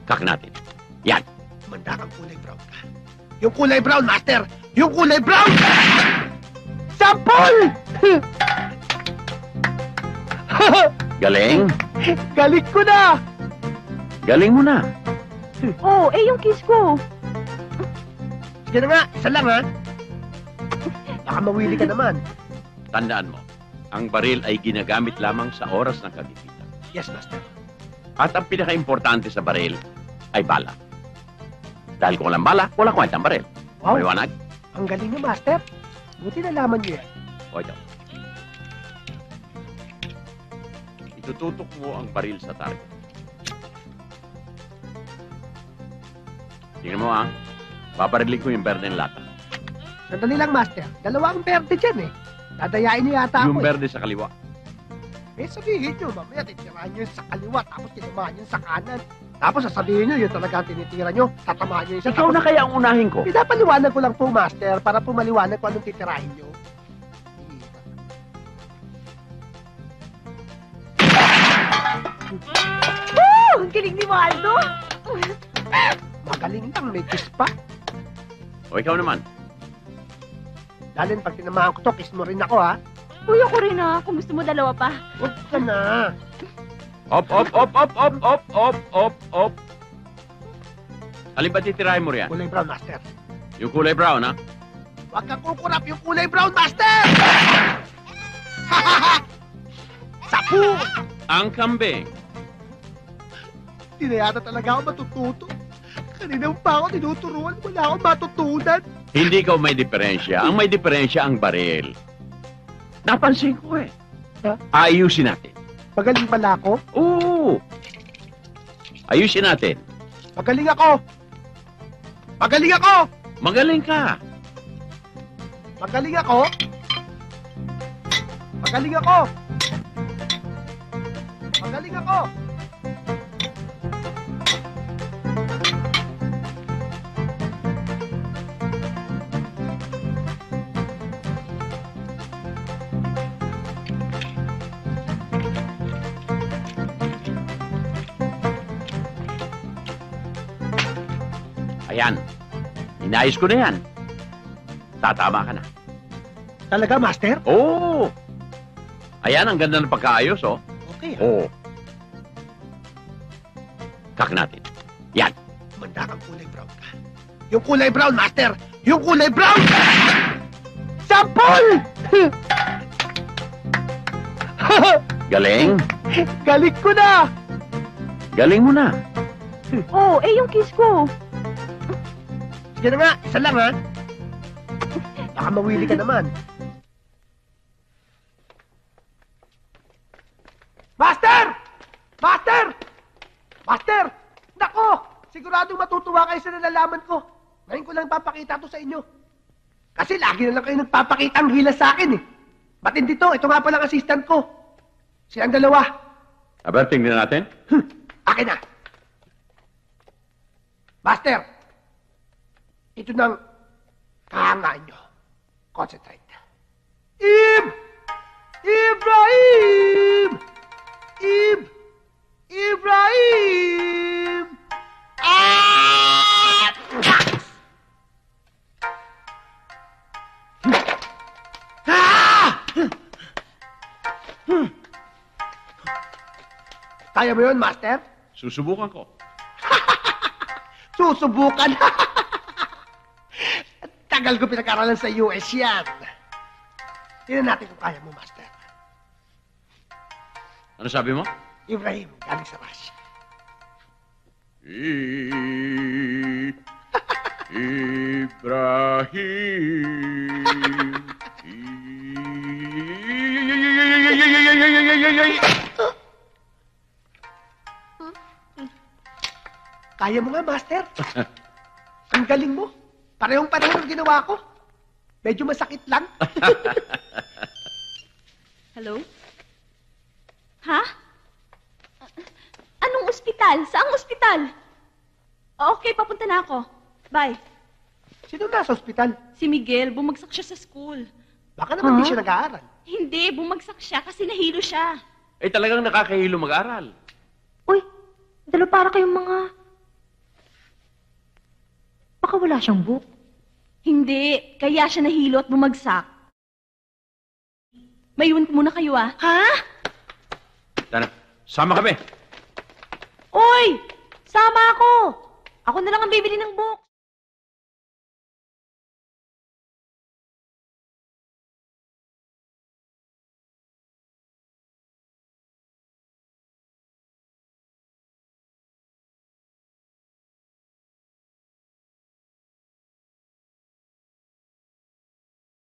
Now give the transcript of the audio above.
Kak natin. Yan. Manda kang kulay brown ka. Yung kulay brown, Master! Yung kulay brown! Sampol! Galing. Galing ko na! Galing mo na. Oh, yung kiss ko. Sige na nga, isa lang ha. Baka mawili ka naman. Tandaan mo, ang baril ay ginagamit lamang sa oras ng kagipitan. Yes, Master. At ang pinaka-importante sa baril ay bala. Dahil kung walang bala, walang kwenta ang baril. Wow. Maliwanag? Ang galing niyo, Master. Buti nalaman niyo yan. O ito. Itututok mo ang baril sa target. Tingnan mo ha. Babarilig ko yung berde ng lata. Sandali lang, Master. Dalawa ang berde dyan eh. Dadayain niyo yata Yung ako eh. berde sa kaliwa. Eh, sabihin niyo, mamaya titirahan niyo yung sa kaliwa, tapos tinamaan niyo sa kanan. Tapos sasabihin niyo, yung talaga ang tinitira niyo, tatamaan niyo yung isa. Ikaw na kaya ang unahin ko. Pinapaliwanag ko lang po, Master, para po maliwanag ko anong titirahin niyo. Woo! Ang galing ni Waldo. Magaling lang, may kiss pa. O ikaw naman. Dalin, pag tinamaan ko to, kiss mo rin ako, ha? Uy, ako rin ah. Kung gusto mo dalawa pa. Huwag ka na. Op, op, op, op, op, op, op, op, op. Alin ba titirahin mo riyan? Kulay brown, Master. Yung kulay brown, ha? Huwag kang kukurap yung kulay brown, Master! Sapu! Ang kambing. Hindi na yata talaga ako matututo. Kanina pa ako tinuturuan, wala akong matutunan. Hindi ikaw may diferensya. Ang may diferensya ang baril. Napansin ko eh. Ha? Ayusin natin. Magaling pala ako? Oo. Ayusin natin. Magaling ako! Magaling ako! Magaling ka. Magaling ako! Magaling ako! Magaling ako! Ayan. Inayos ko na yan. Tatama ka na. Talaga, Master? Oo. Ayan, ang ganda ng pagkaayos, oh. Okay, Oo. Kak natin. Yan. Manda kang kulay brown ka. Yung kulay brown, Master! Yung kulay brown! Sampol! Galing. Galing ko na! Galing mo na. Oh, yung kiss ko. Sige na nga, isa lang ha. Baka mawili ka naman. Master! Master! Master! Nako! Siguradong matutuwa kayo sa nalalaman ko. Ngayon ko lang papakita to sa inyo. Kasi lagi na lang kayo nagpapakita ang gilas sa akin eh. Matindi to, ito nga palang assistant ko. Silang dalawa. Aber, tingnan natin. Akin na. Master! Ito nang kahangaan nyo. Concentrate. Ibrahim! Ibrahim! Ah! Ah! Kaya mo yun, Master? Susubukan ko. Susubukan. Tagal ko pinag-aralan sa US yan. Tingnan natin kung kaya mo, Master. Ano sabi mo? Ibrahim, galing sa Russia. Ibrahim. Kaya mo nga, Master. Ang galing mo. Parehong-pareho ang ginawa ko. Medyo masakit lang. Hello? Ha? Anong ospital? Saang ospital? Okay, papunta na ako. Bye. Sino nasa ospital? Si Miguel, bumagsak siya sa school. Baka naman di siya nag-aaral. Hindi, bumagsak siya kasi nahilo siya. Eh talagang nakakahilo mag-aral. Uy, dalo para kayong mga Baka wala siyang book. Hindi, kaya siya nahilo at bumagsak. Mayroon muna kayo ah. Ha? Sana, sama kami. Oy! Sama ako! Ako na lang ang bibili ng book.